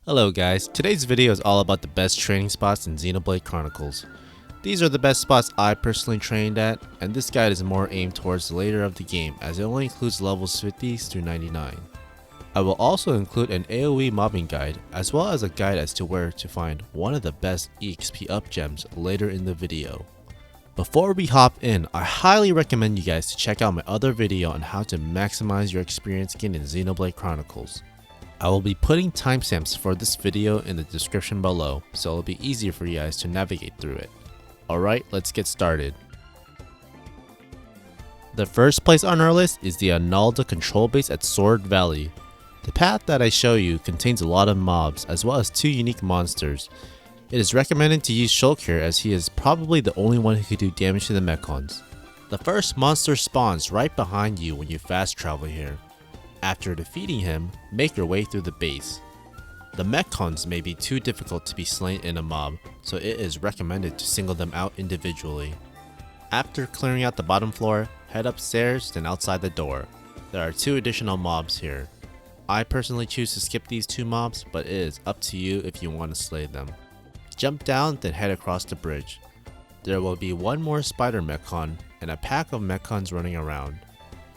Hello guys, today's video is all about the best training spots in Xenoblade Chronicles. These are the best spots I personally trained at, and this guide is more aimed towards the later of the game as it only includes levels 50 through 99. I will also include an AoE mobbing guide as well as a guide as to where to find one of the best EXP up gems later in the video. Before we hop in, I highly recommend you guys to check out my other video on how to maximize your experience gain in Xenoblade Chronicles. I will be putting timestamps for this video in the description below, so it'll be easier for you guys to navigate through it. Alright, let's get started. The first place on our list is the Monado control base at Sword Valley. The path that I show you contains a lot of mobs as well as 2 unique monsters. It is recommended to use Shulk here as he is probably the only one who can do damage to the mechons. The first monster spawns right behind you when you fast travel here. After defeating him, make your way through the base. The mechons may be too difficult to be slain in a mob, so it is recommended to single them out individually. After clearing out the bottom floor, head upstairs then outside the door. There are 2 additional mobs here. I personally choose to skip these 2 mobs, but it is up to you if you want to slay them. Jump down then head across the bridge. There will be 1 more spider mechon and a pack of mechons running around.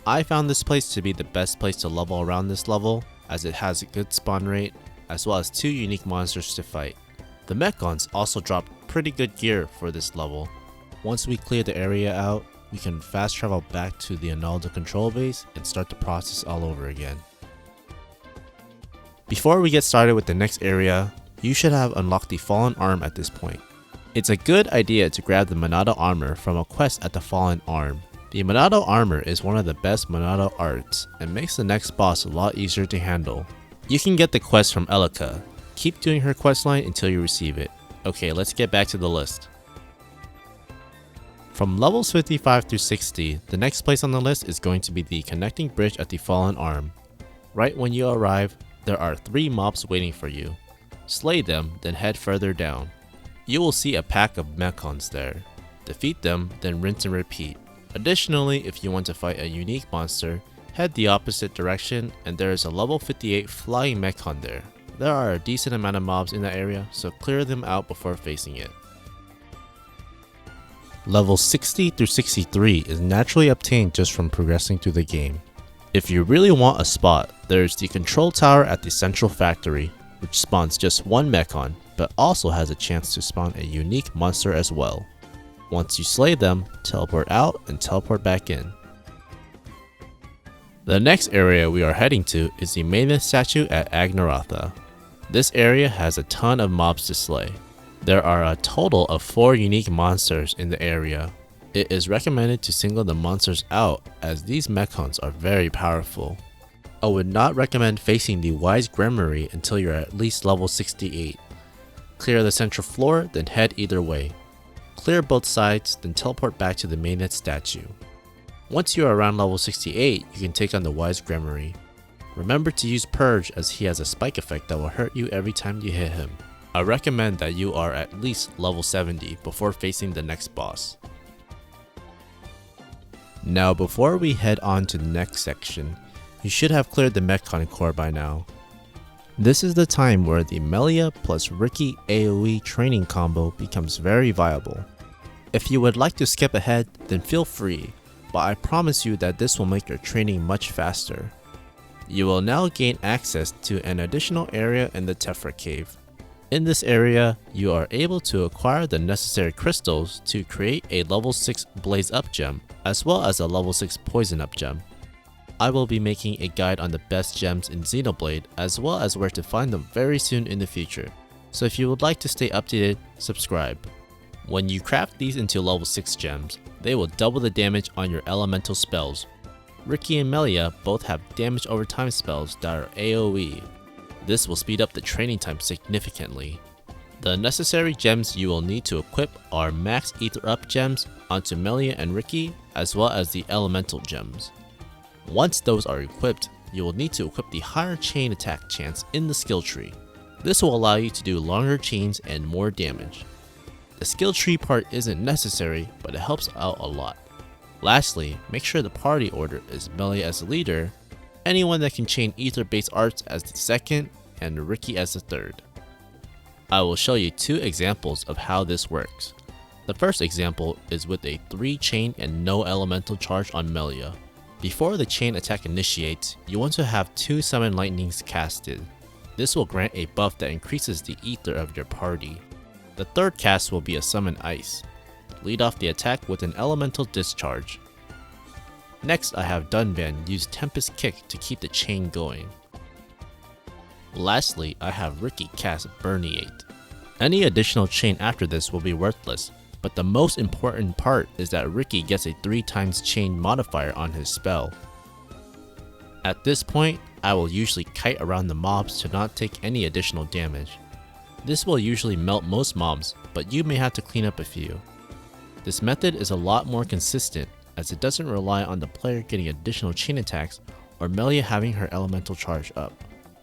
I found this place to be the best place to level around this level as it has a good spawn rate as well as 2 unique monsters to fight. The mechons also drop pretty good gear for this level. Once we clear the area out, we can fast travel back to the Monado control base and start the process all over again. Before we get started with the next area, you should have unlocked the Fallen Arm at this point. It's a good idea to grab the Monado Armor from a quest at the Fallen Arm. The Monado Armor is one of the best Monado arts and makes the next boss a lot easier to handle. You can get the quest from Elika. Keep doing her questline until you receive it. Okay, let's get back to the list. From levels 55 through 60, the next place on the list is going to be the connecting bridge at the Fallen Arm. Right when you arrive, there are 3 mobs waiting for you. Slay them, then head further down. You will see a pack of mechons there. Defeat them, then rinse and repeat. Additionally, if you want to fight a unique monster, head the opposite direction and there is a level 58 flying mechon there. There are a decent amount of mobs in that area, so clear them out before facing it. Levels 60 through 63 is naturally obtained just from progressing through the game. If you really want a spot, there is the control tower at the central factory, which spawns just 1 mechon, but also has a chance to spawn a unique monster as well. Once you slay them, teleport out and teleport back in. The next area we are heading to is the Melia statue at Agnaratha. This area has a ton of mobs to slay. There are a total of 4 unique monsters in the area. It is recommended to single the monsters out as these mechons are very powerful. I would not recommend facing the Wise Grimoire until you're at least level 68. Clear the central floor, then head either way. Clear both sides, then teleport back to the Melia statue. Once you are around level 68, you can take on the Wise Grimoire. Remember to use Purge as he has a spike effect that will hurt you every time you hit him. I recommend that you are at least level 70 before facing the next boss. Now before we head on to the next section, you should have cleared the Mechon core by now. This is the time where the Melia plus Riki AoE training combo becomes very viable. If you would like to skip ahead, then feel free, but I promise you that this will make your training much faster. You will now gain access to an additional area in the Tephra Cave. In this area, you are able to acquire the necessary crystals to create a level 6 Blaze Up gem, as well as a level 6 Poison Up gem. I will be making a guide on the best gems in Xenoblade as well as where to find them very soon in the future, so if you would like to stay updated, subscribe. When you craft these into level 6 gems, they will double the damage on your elemental spells. Riki and Melia both have damage over time spells that are AoE. This will speed up the training time significantly. The necessary gems you will need to equip are max ether up gems onto Melia and Riki as well as the elemental gems. Once those are equipped, you will need to equip the higher chain attack chance in the skill tree. This will allow you to do longer chains and more damage. The skill tree part isn't necessary, but it helps out a lot. Lastly, make sure the party order is Melia as the leader, anyone that can chain ether based arts as the second, and Riki as the third. I will show you 2 examples of how this works. The first example is with a 3 chain and no elemental charge on Melia. Before the chain attack initiates, you want to have 2 summon lightnings casted. This will grant a buff that increases the ether of your party. The third cast will be a summon ice. Lead off the attack with an elemental discharge. Next, I have Dunban use Tempest Kick to keep the chain going. Lastly, I have Riki cast Burniate. Any additional chain after this will be worthless, but the most important part is that Riki gets a 3x chain modifier on his spell. At this point, I will usually kite around the mobs to not take any additional damage. This will usually melt most mobs, but you may have to clean up a few. This method is a lot more consistent as it doesn't rely on the player getting additional chain attacks or Melia having her elemental charge up.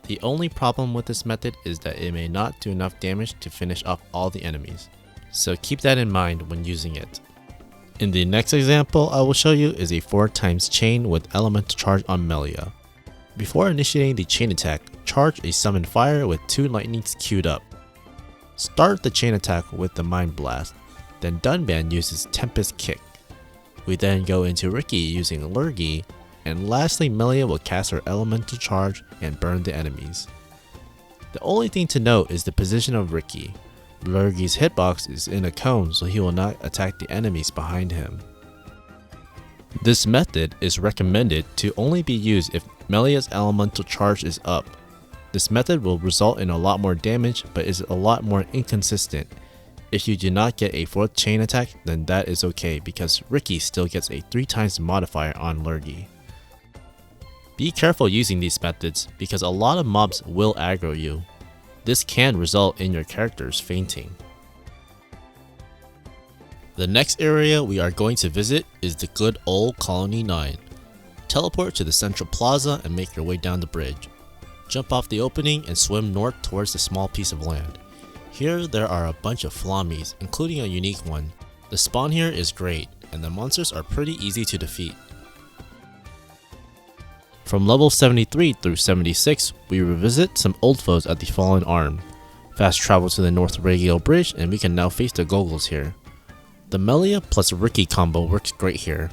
The only problem with this method is that it may not do enough damage to finish off all the enemies, so keep that in mind when using it. In the next example I will show you is a 4x chain with elemental charge on Melia. Before initiating the chain attack, charge a summon fire with 2 lightnings queued up. Start the chain attack with the Mind Blast, then Dunban uses Tempest Kick. We then go into Riki using Lurgi, and lastly Melia will cast her elemental charge and burn the enemies. The only thing to note is the position of Riki. Lurgi's hitbox is in a cone, so he will not attack the enemies behind him. This method is recommended to only be used if Melia's elemental charge is up. This method will result in a lot more damage, but is a lot more inconsistent. If you do not get a 4th chain attack, then that is okay because Riki still gets a 3x modifier on Lurgi. Be careful using these methods because a lot of mobs will aggro you. This can result in your characters fainting. The next area we are going to visit is the good old Colony 9. Teleport to the central plaza and make your way down the bridge. Jump off the opening and swim north towards the small piece of land. Here there are a bunch of Flammies, including a unique one. The spawn here is great, and the monsters are pretty easy to defeat. From level 73 through 76, we revisit some old foes at the Fallen Arm. Fast travel to the North Regio Bridge and we can now face the Goggles here. The Melia plus Riki combo works great here.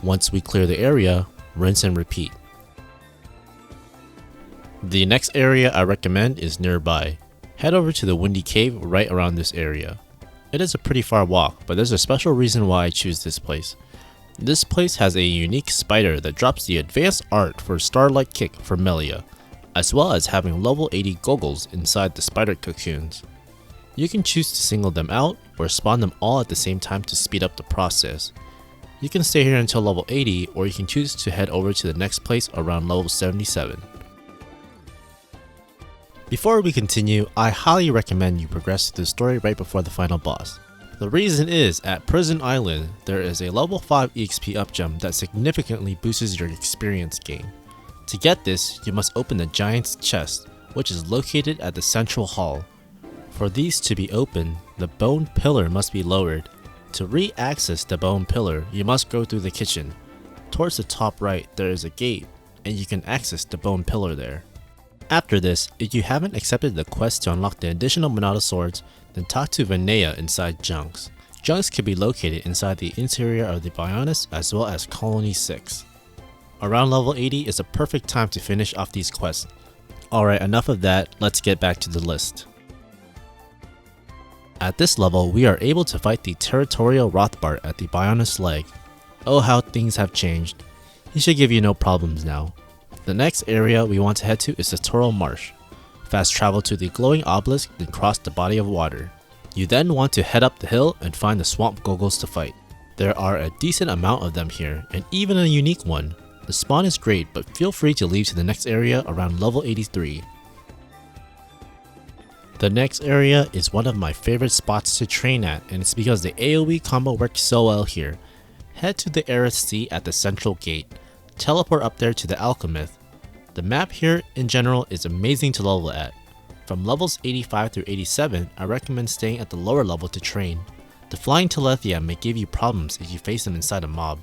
Once we clear the area, rinse and repeat. The next area I recommend is nearby. Head over to the Windy Cave right around this area. It is a pretty far walk, but there's a special reason why I choose this place. This place has a unique spider that drops the advanced art for Starlight Kick for Melia, as well as having level 80 Goggles inside the spider cocoons. You can choose to single them out or spawn them all at the same time to speed up the process. You can stay here until level 80 or you can choose to head over to the next place around level 77. Before we continue, I highly recommend you progress through the story right before the final boss. The reason is, at Prison Island, there is a level 5 EXP up jump that significantly boosts your experience gain. To get this, you must open the Giant's chest, which is located at the central hall. For these to be opened, the bone pillar must be lowered. To re-access the bone pillar, you must go through the kitchen. Towards the top right, there is a gate, and you can access the bone pillar there. After this, if you haven't accepted the quest to unlock the additional Monado swords, then talk to Vanea inside Junks. Junks can be located inside the interior of the Bionis as well as Colony 6. Around level 80 is a perfect time to finish off these quests. Alright, enough of that, let's get back to the list. At this level, we are able to fight the Territorial Rothbart at the Bionis leg. Oh, how things have changed. He should give you no problems now. The next area we want to head to is the Toro Marsh. Fast travel to the glowing obelisk, then cross the body of water. You then want to head up the hill and find the swamp Goggles to fight. There are a decent amount of them here, and even a unique one. The spawn is great, but feel free to leave to the next area around level 83. The next area is one of my favorite spots to train at, and it's because the AoE combo works so well here. Head to the Aerith Sea at the central gate. Teleport up there to the Alchemist. The map here in general is amazing to level at. From levels 85 through 87, I recommend staying at the lower level to train. The flying Telethia may give you problems if you face them inside a mob.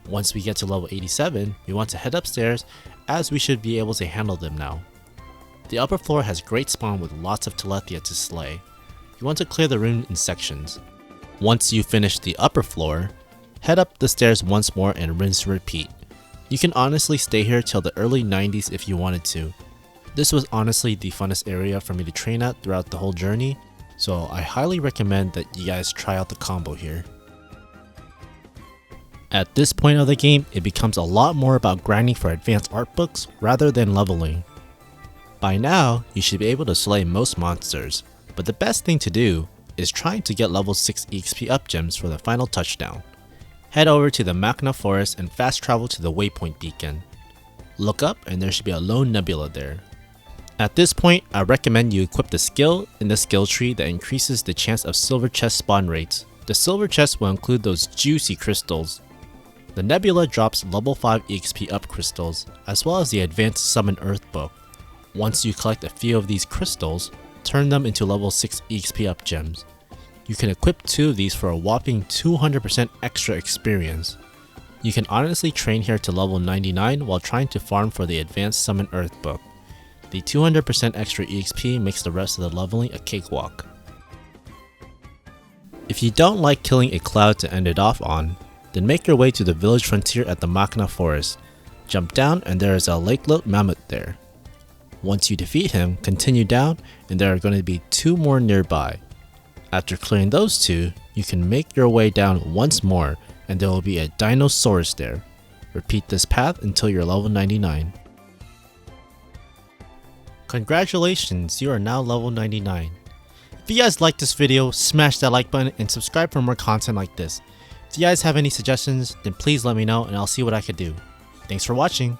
Once we get to level 87, we want to head upstairs as we should be able to handle them now. The upper floor has great spawn with lots of Telethia to slay. You want to clear the room in sections. Once you finish the upper floor, head up the stairs once more and rinse and repeat. You can honestly stay here till the early 90s if you wanted to. This was honestly the funnest area for me to train at throughout the whole journey, so I highly recommend that you guys try out the combo here. At this point of the game, it becomes a lot more about grinding for advanced art books rather than leveling. By now, you should be able to slay most monsters, but the best thing to do is trying to get level 6 EXP up gems for the final touchdown. Head over to the Machina Forest and fast travel to the waypoint beacon. Look up and there should be a lone nebula there. At this point, I recommend you equip the skill in the skill tree that increases the chance of silver chest spawn rates. The silver chest will include those juicy crystals. The nebula drops level 5 EXP up crystals, as well as the advanced summon earth book. Once you collect a few of these crystals, turn them into level 6 EXP up gems. You can equip 2 of these for a whopping 200% extra experience. You can honestly train here to level 99 while trying to farm for the advanced summon earth book. The 200% extra EXP makes the rest of the leveling a cakewalk. If you don't like killing a cloud to end it off on, then make your way to the village frontier at the Machina Forest. Jump down and there is a lakelet mammoth there. Once you defeat him, continue down and there are going to be 2 more nearby. After clearing those 2, you can make your way down once more and there will be a Dinosaurus there. Repeat this path until you're level 99. Congratulations, you are now level 99. If you guys liked this video, smash that like button and subscribe for more content like this. If you guys have any suggestions, then please let me know and I'll see what I can do. Thanks for watching.